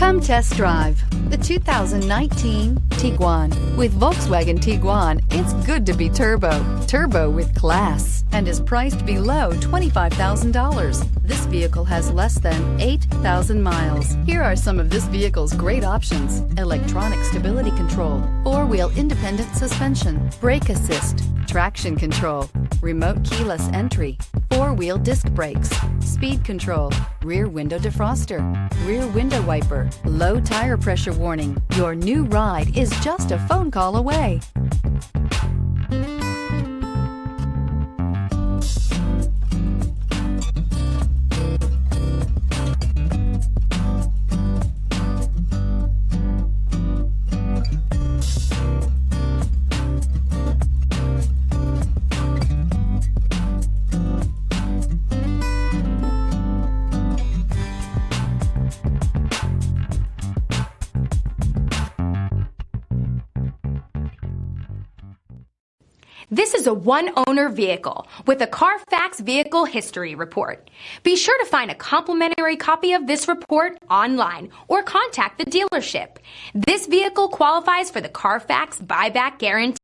Come test drive the 2019 Tiguan. With Volkswagen Tiguan, it's good to be turbo with class, and is priced below $25,000. This vehicle has less than 8,000 miles. Here are some of this vehicle's great options: electronic stability control, four-wheel independent suspension, brake assist, traction control, remote keyless entry, four-wheel disc brakes, speed control, rear window defroster, rear window wiper, low tire pressure warning. Your new ride is just a phone call away. This is a one-owner vehicle with a Carfax Vehicle History Report. Be sure to find a complimentary copy of this report online or contact the dealership. This vehicle qualifies for the Carfax Buyback Guarantee.